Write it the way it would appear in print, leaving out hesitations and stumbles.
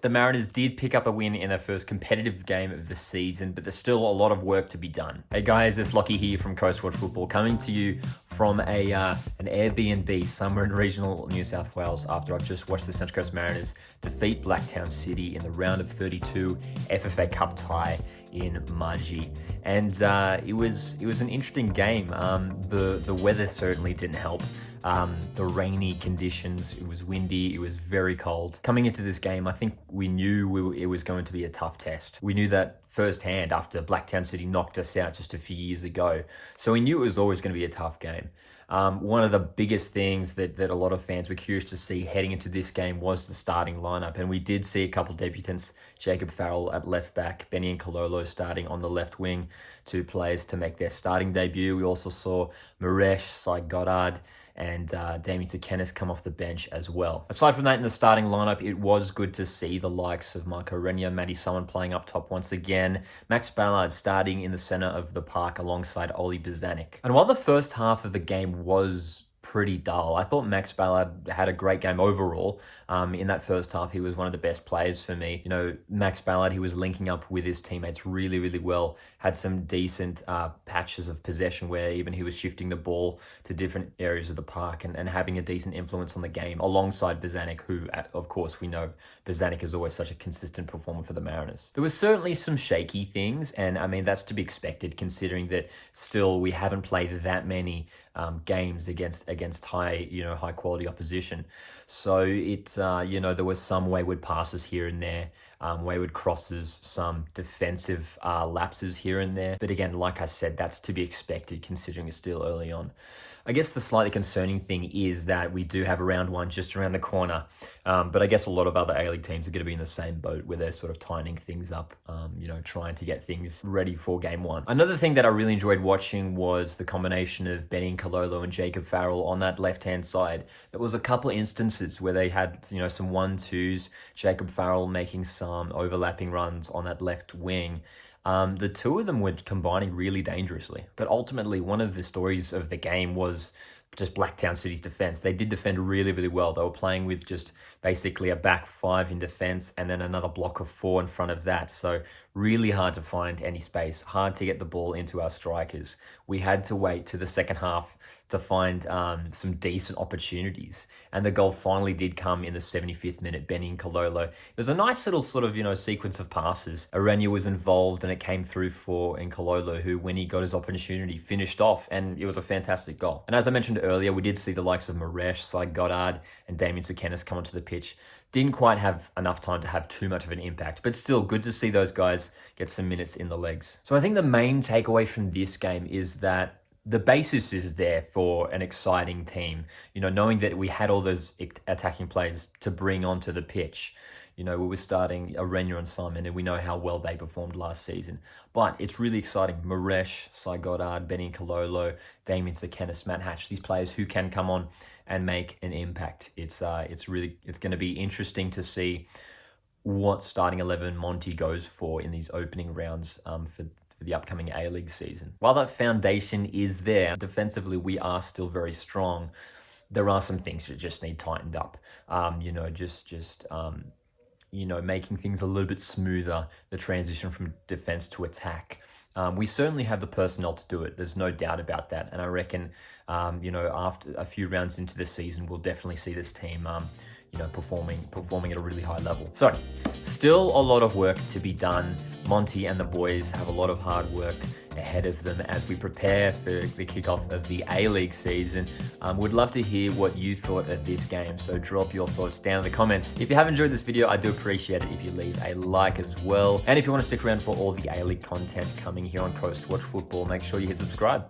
The Mariners did pick up a win in their first competitive game of the season, but there's still a lot of work to be done. Hey guys, it's Lockie here from Coast Watch Football, coming to you from an Airbnb somewhere in regional New South Wales after I've just watched the Central Coast Mariners defeat Blacktown City in the round of 32 FFA Cup tie in Mudgee. And it was an interesting game. The weather certainly didn't help. The rainy conditions, it was windy, it was very cold. Coming into this game, I think we knew it was going to be a tough test. We knew that firsthand after Blacktown City knocked us out just a few years ago. So we knew it was always going to be a tough game. One of the biggest things that a lot of fans were curious to see heading into this game was the starting lineup. And we did see a couple of debutants, Jacob Farrell at left back, Benny and Kololo starting on the left wing, two players to make their starting debut. We also saw Maresh, Sai Goddard, and Damien Sakenis come off the bench as well. Aside from that, in the starting lineup, it was good to see the likes of Marco Renia, Matty Summon playing up top once again, Max Ballard starting in the centre of the park alongside Oli Bozanic. And while the first half of the game was pretty dull, I thought Max Ballard had a great game overall. In that first half, he was one of the best players for me. You know, Max Ballard, he was linking up with his teammates really, really well, had some decent patches of possession where even he was shifting the ball to different areas of the park and having a decent influence on the game alongside Bozanic, who, of course, we know Bozanic is always such a consistent performer for the Mariners. There was certainly some shaky things, and I mean, that's to be expected considering that still we haven't played that many games against high quality opposition. So there was some wayward passes here and there, wayward crosses, some defensive lapses here and there. But again, like I said, that's to be expected considering it's still early on. I guess the slightly concerning thing is that we do have a round one just around the corner. But I guess a lot of other A-League teams are going to be in the same boat where they're sort of tightening things up, trying to get things ready for game one. Another thing that I really enjoyed watching was the combination of Benny Kololo and Jacob Farrell on that left-hand side. There was a couple of instances where they had, some 1-2s, Jacob Farrell making some overlapping runs on that left wing. The two of them were combining really dangerously. But ultimately, one of the stories of the game was just Blacktown City's defense. They did defend really, really well. They were playing with just basically a back five in defense and then another block of four in front of that. So really hard to find any space, hard to get the ball into our strikers. We had to wait to the second half to find some decent opportunities. And the goal finally did come in the 75th minute, Benny and Kololo. It was a nice little sort of, sequence of passes. Arenya was involved and it came through for Kololo, who, when he got his opportunity, finished off, and it was a fantastic goal. And as I mentioned earlier, we did see the likes of Maresh, Sai Goddard, and Damien Sakenis come onto the pitch. Didn't quite have enough time to have too much of an impact, but still good to see those guys get some minutes in the legs. So I think the main takeaway from this game is that the basis is there for an exciting team. Knowing that we had all those attacking players to bring onto the pitch. We were starting Arenya and Simon, and we know how well they performed last season. But it's really exciting. Maresh, Sai Goddard, Benny Kololo, Damien Sakenis, Matt Hatch, these players who can come on and make an impact. It's going to be interesting to see what starting 11 Monty goes for in these opening rounds for the upcoming A-League season. While that foundation is there, defensively we are still very strong. There are some things that just need tightened up. Making things a little bit smoother, the transition from defense to attack. We certainly have the personnel to do it. There's no doubt about that. And I reckon, after a few rounds into the season, we'll definitely see this team, performing at a really high level. So, still a lot of work to be done. Monty and the boys have a lot of hard work ahead of them as we prepare for the kickoff of the A-League season. Would love to hear what you thought of this game, so drop your thoughts down in the comments. If you have enjoyed this video, I do appreciate it if you leave a like as well. And if you want to stick around for all the A-League content coming here on Coast Watch Football, make sure you hit subscribe.